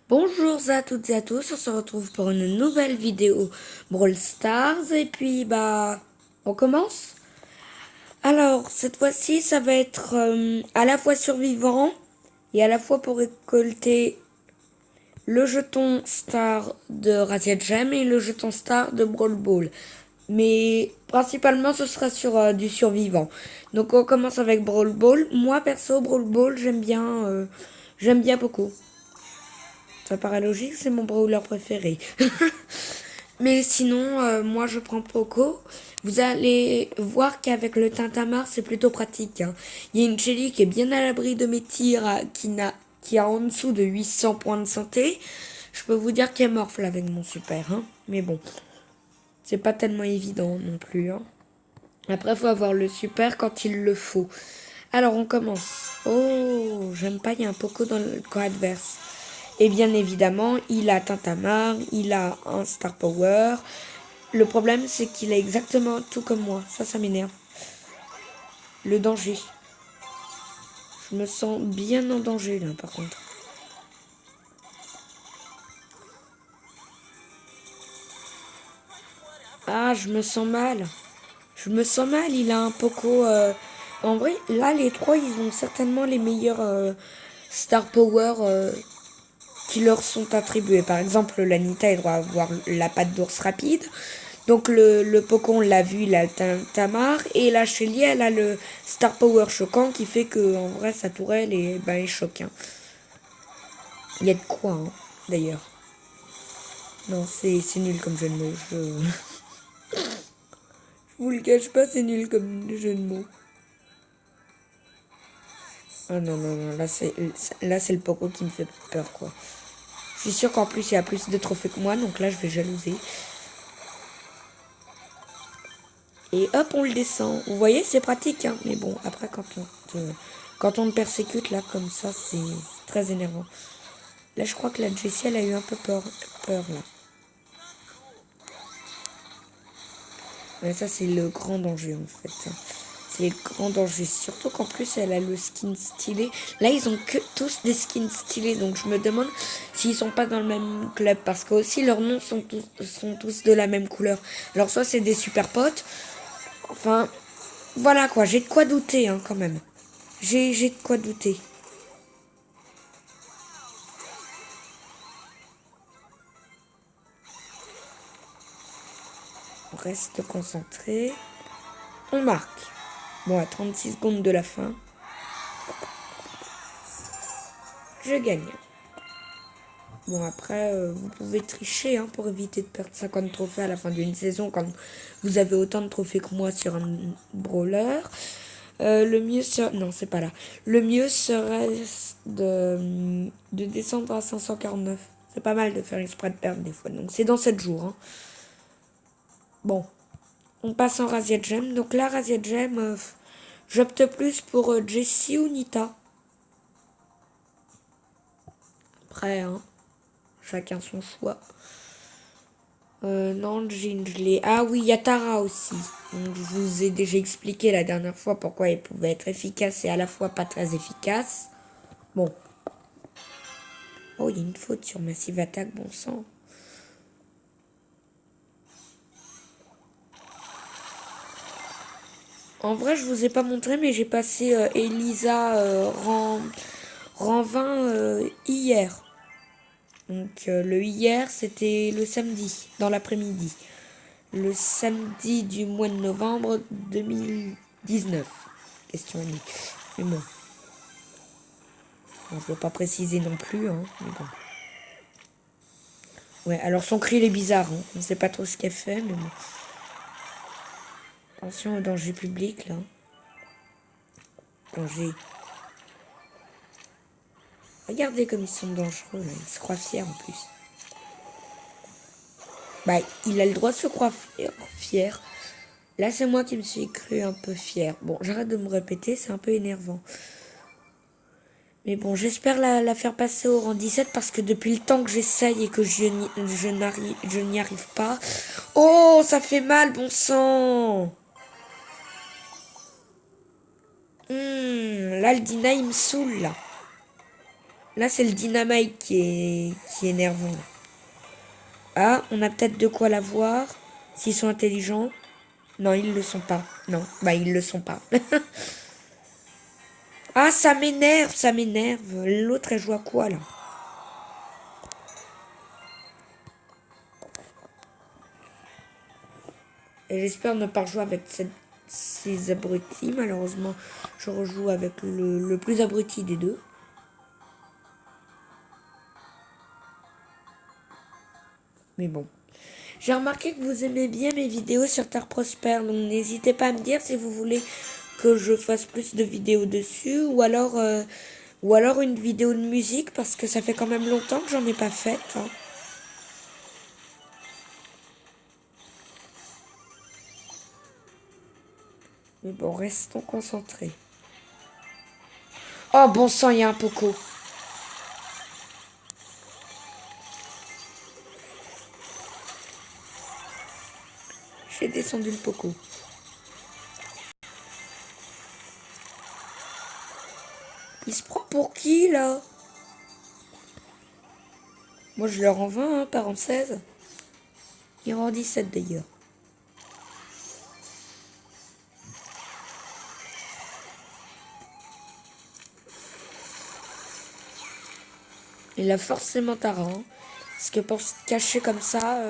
Bonjour à toutes et à tous, on se retrouve pour une nouvelle vidéo Brawl Stars et puis on commence. Alors cette fois-ci ça va être à la fois survivant et à la fois pour récolter le jeton star de Razia Gem et le jeton star de Brawl Ball. Mais principalement ce sera sur du survivant. Donc on commence avec Brawl Ball. Moi perso Brawl Ball j'aime bien beaucoup. Ça paraît logique, c'est mon brawler préféré. Mais sinon, moi je prends Poco. Vous allez voir qu'avec le Tintamarre, c'est plutôt pratique, hein. Il y a une Shelly qui est bien à l'abri de mes tirs, qui a en dessous de 800 points de santé. Je peux vous dire qu'elle morfle avec mon super, hein. Mais bon, c'est pas tellement évident non plus, hein. Après, faut avoir le super quand il le faut. Alors, on commence. Oh, j'aime pas, il y a un Poco dans le camp adverse. Et bien évidemment, il a Tintamarre, il a un Star Power. Le problème, c'est qu'il est exactement tout comme moi. Ça m'énerve. Le danger. Je me sens bien en danger, là, par contre. Ah, je me sens mal. Je me sens mal, il a un Poco... En vrai, là, les trois, ils ont certainement les meilleurs Star Power qui leur sont attribués. Par exemple, l'Anita, elle doit avoir la patte d'ours rapide. Donc le Poco, on l'a vu, il a le Tamar. Et la Shelly, elle a le Star Power choquant qui fait que, en vrai, sa tourelle est choc, hein. Il y a de quoi, hein, d'ailleurs. Non, c'est nul comme jeu de mots. Je vous le cache pas, c'est nul comme jeu de mots. Ah non, non, non, là c'est le Poco qui me fait peur, quoi. Je suis sûre qu'en plus, il a plus de trophées que moi, donc là, je vais jalouser. Et hop, on le descend. Vous voyez, c'est pratique, hein. Mais bon, après, quand on te persécute, là, comme ça, c'est très énervant. Là, je crois que la Jessie, elle a eu un peu peur là. Ouais, ça, c'est le grand danger, en fait. C'est le grand danger. Surtout qu'en plus, elle a le skin stylé. Là, ils ont que tous des skins stylés. Donc, je me demande s'ils sont pas dans le même club. Parce que aussi, leurs noms sont tous de la même couleur. Alors, soit c'est des super potes. Enfin, voilà quoi. J'ai de quoi douter, hein, quand même. J'ai de quoi douter. On reste concentré. On marque. Bon, à 36 secondes de la fin, je gagne. Bon, après, vous pouvez tricher, hein, pour éviter de perdre 50 trophées à la fin d'une saison quand vous avez autant de trophées que moi sur un brawler. Le mieux serait... Non, c'est pas là. Le mieux serait de descendre à 549. C'est pas mal de faire exprès de perdre des fois. Donc c'est dans 7 jours, hein. Bon, on passe en Razia Gem. Donc là, Razia Gem, j'opte plus pour Jessie ou Nita. Après, hein, chacun son choix. Non, Jean, je l'ai. Ah oui, il y a Tara aussi. Donc, je vous ai déjà expliqué la dernière fois pourquoi elle pouvait être efficace et à la fois pas très efficace. Bon. Oh, il y a une faute sur Massive Attack, bon sang. En vrai, je vous ai pas montré, mais j'ai passé Elisa rang 20 hier. Donc, le hier, c'était le samedi, dans l'après-midi. Le samedi du mois de novembre 2019. Question unique. Mais bon. Bon, je ne veux pas préciser non plus, hein, mais bon. Ouais, alors son cri, il est bizarre, hein. On ne sait pas trop ce qu'elle fait, mais bon. Attention au danger public, là. Danger. Regardez comme ils sont dangereux, là. Ils se croient fiers, en plus. Bah, il a le droit de se croire fier. Là, c'est moi qui me suis cru un peu fier. Bon, j'arrête de me répéter, c'est un peu énervant. Mais bon, j'espère la faire passer au rang 17 parce que depuis le temps que j'essaye et que je n'y arrive pas. Oh, ça fait mal, bon sang. Là, le Dina, il me saoule, là. Là, c'est le dynamite qui est énervant. Là. Ah, on a peut-être de quoi la voir. S'ils sont intelligents. Non, ils le sont pas. Non, bah ils le sont pas. Ah, ça m'énerve, ça m'énerve. L'autre, elle joue à quoi, là? Et j'espère ne pas rejouer avec ces abrutis. Malheureusement, je rejoue avec le plus abruti des deux. Mais bon. J'ai remarqué que vous aimez bien mes vidéos sur Terre Prospère. Donc n'hésitez pas à me dire si vous voulez que je fasse plus de vidéos dessus. Ou alors une vidéo de musique. Parce que ça fait quand même longtemps que j'en ai pas faite. Hein. Mais bon, restons concentrés. Oh bon sang, il y a un Poco. J'ai descendu le Poco. Il se prend pour qui là? Moi je leur en 20, hein, par en 16. Il en 17 d'ailleurs. Il a forcément tard, hein. Parce que pour se cacher comme ça,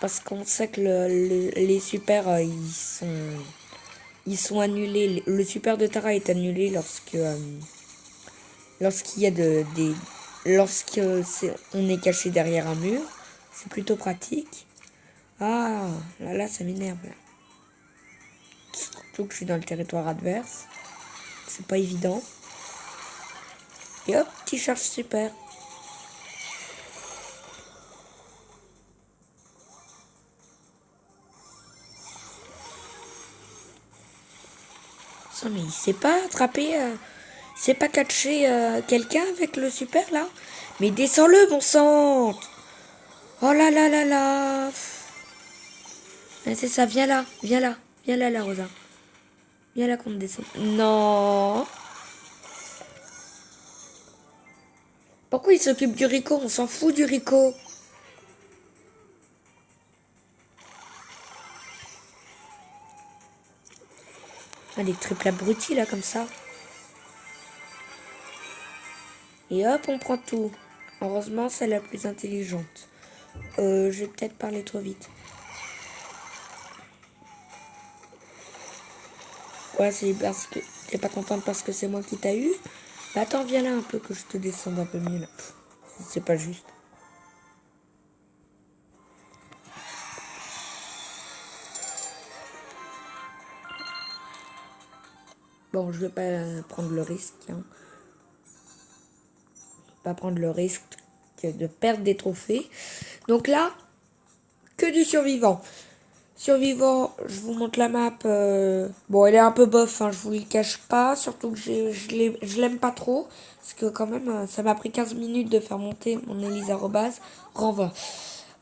parce qu'on sait que les super, ils sont annulés. Le super de Tara est annulé lorsqu'il y a lorsque on est caché derrière un mur. C'est plutôt pratique. Ah, là, ça m'énerve. Surtout que je suis dans le territoire adverse. C'est pas évident. Et hop, petit charge super. Ça, mais il sait pas attraper, il sait pas catcher quelqu'un avec le super là. Mais descends-le, bon sang. Oh là là là là. C'est ça, viens là, viens là, viens là, la Rosa. Viens là qu'on descend. Non. Pourquoi il s'occupe du Rico? On s'en fout du Rico. Ah, les triples abrutis là, comme ça. Et hop, on prend tout. Heureusement, c'est la plus intelligente. J'ai peut-être parlé trop vite. Ouais, c'est parce que t'es pas contente parce que c'est moi qui t'a eu. Bah attends, viens là un peu que je te descende un peu mieux là. C'est pas juste. Bon, je vais pas prendre le risque. Hein. Pas prendre le risque de perdre des trophées. Donc là, que du survivant. Survivant, je vous montre la map. Bon, elle est un peu bof, hein, je vous le cache pas. Surtout que je l'aime pas trop. Parce que quand même, ça m'a pris 15 minutes de faire monter mon Elisa Robaz. Rang 20.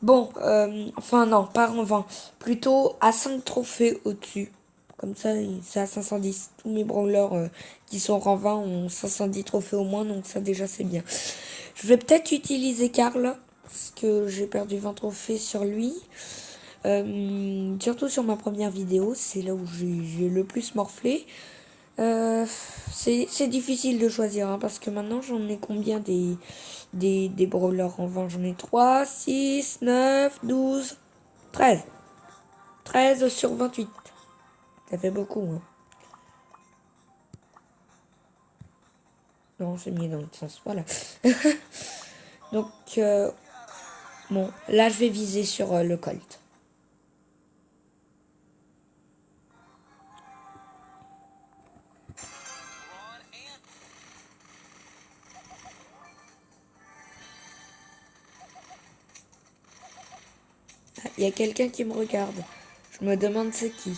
Bon, enfin non, pas rang 20. Plutôt à 5 trophées au-dessus. Comme ça, c'est à 510. Tous mes brawlers qui sont rang 20 ont 510 trophées au moins. Donc ça déjà c'est bien. Je vais peut-être utiliser Karl. Parce que j'ai perdu 20 trophées sur lui. Surtout sur ma première vidéo, c'est là où j'ai le plus morflé. C'est difficile de choisir, hein, parce que maintenant j'en ai combien des brawlers en vent? J'en ai 3, 6, 9, 12, 13. 13 sur 28. Ça fait beaucoup, hein. Non, c'est mieux dans l'autre sens, voilà. Donc, bon, là je vais viser sur le Colt. Il y a quelqu'un qui me regarde. Je me demande c'est qui.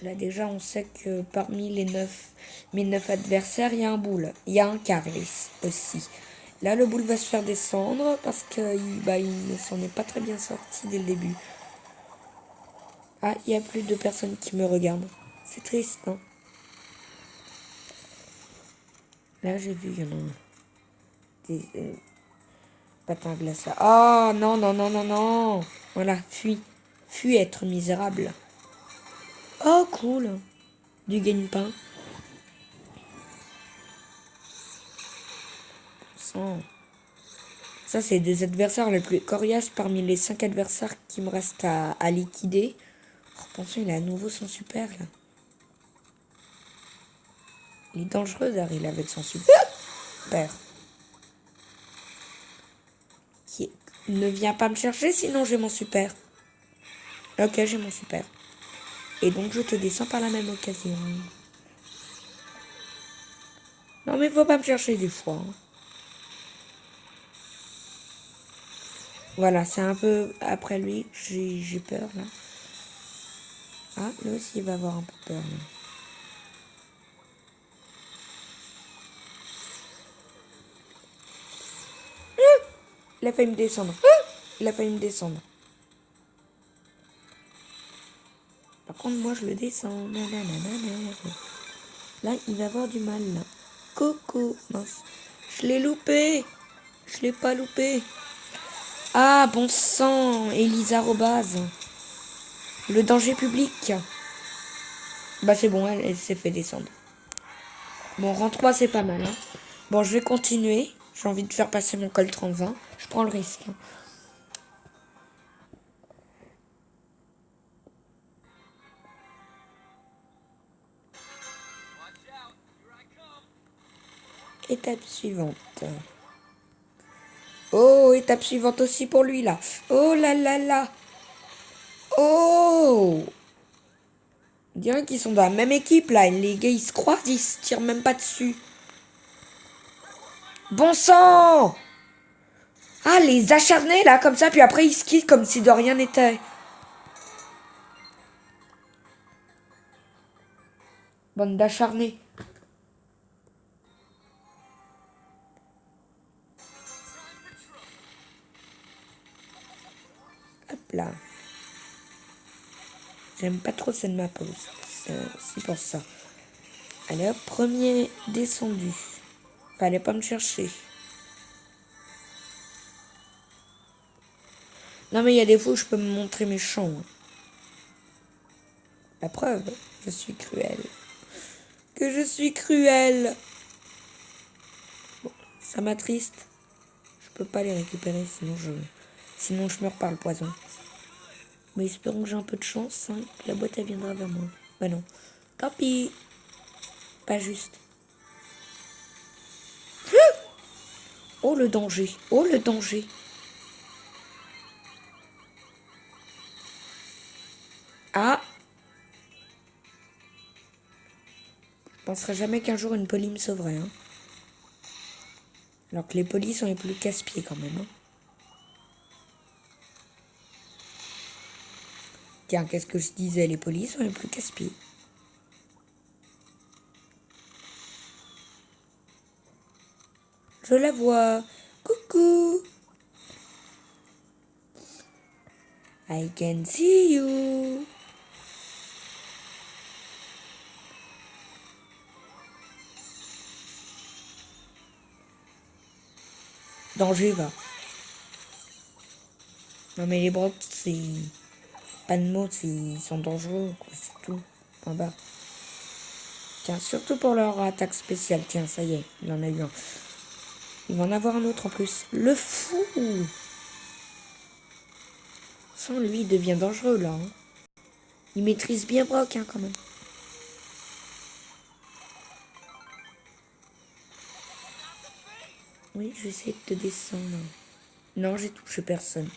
Là déjà on sait que parmi mes 9 adversaires, il y a un boule. Il y a un Carlis aussi. Là le boule va se faire descendre parce que il ne s'en est pas très bien sorti dès le début. Ah, il n'y a plus de personnes qui me regardent. C'est triste, hein. Là, j'ai vu, il y en a des patins à glace là. Oh, non, non, non, non, non. Voilà, fuis. Fuis, être misérable. Oh, cool. Du gagne-pain. Ça, c'est des adversaires les plus coriaces parmi les 5 adversaires qui me restent à liquider. Repensons, il a à nouveau son super, là. Il est dangereux, Daryl, avec son super. Qui ne vient pas me chercher, sinon j'ai mon super. Ok, j'ai mon super. Et donc, je te descends par la même occasion. Non, mais faut pas me chercher des fois. Hein. Voilà, c'est un peu après lui. J'ai peur, là. Ah, lui aussi, il va avoir un peu peur, là. Il a failli me descendre. Il a failli me descendre. Par contre, moi, je le descends. Là, il va avoir du mal, là. Coucou. Mince. Je l'ai loupé. Je l'ai pas loupé. Ah, bon sang. Elisa Robaz. Le danger public. Bah, c'est bon, elle s'est fait descendre. Bon, rang 3, c'est pas mal. Hein. Bon, je vais continuer. J'ai envie de faire passer mon col 30-20. Je prends le risque. Hein. Étape suivante. Oh, étape suivante aussi pour lui, là. Oh là là là. Oh. On dirait qu'ils sont dans la même équipe, là. Les gars, ils se croisent, ils se tirent même pas dessus. Bon sang. Ah, les acharnés, là, comme ça, puis après, ils se quittent comme si de rien n'était. Bande d'acharnés. Hop là. J'aime pas trop cette map aussi. C'est pour ça. Allez hop, premier descendu. Fallait pas me chercher. Non mais il y a des fois où je peux me montrer méchant. Hein. La preuve, je suis cruel. Que je suis cruel. Bon, ça m'attriste. Je peux pas les récupérer sinon je meurs par le poison. Mais espérons que j'ai un peu de chance, hein, que la boîte elle viendra vers moi. Bah non. Tant pis. Pas juste. Oh le danger. Oh le danger. Ah. Je penserais jamais qu'un jour une police me sauverait. Hein. Alors que les polices sont les plus casse-pieds quand même. Hein. Tiens, qu'est-ce que je disais? Les polices sont les plus casse-pieds. Je la vois. Coucou. I can see you. Danger va. Non mais les brocs, c'est... Pas de mots, ils sont dangereux, quoi, c'est tout. Point bas. Tiens, surtout pour leur attaque spéciale. Tiens, ça y est, il en a eu un. Il va en avoir un autre en plus. Le fou. Sans lui, il devient dangereux, là. Hein. Il maîtrise bien Brock, hein, quand même. Oui, je vais essayer de te descendre. Non, j'ai touché personne.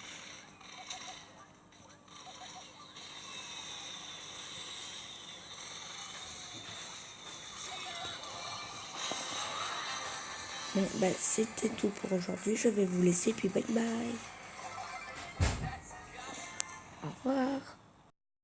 Bon, bah, c'était tout pour aujourd'hui. Je vais vous laisser, puis bye bye.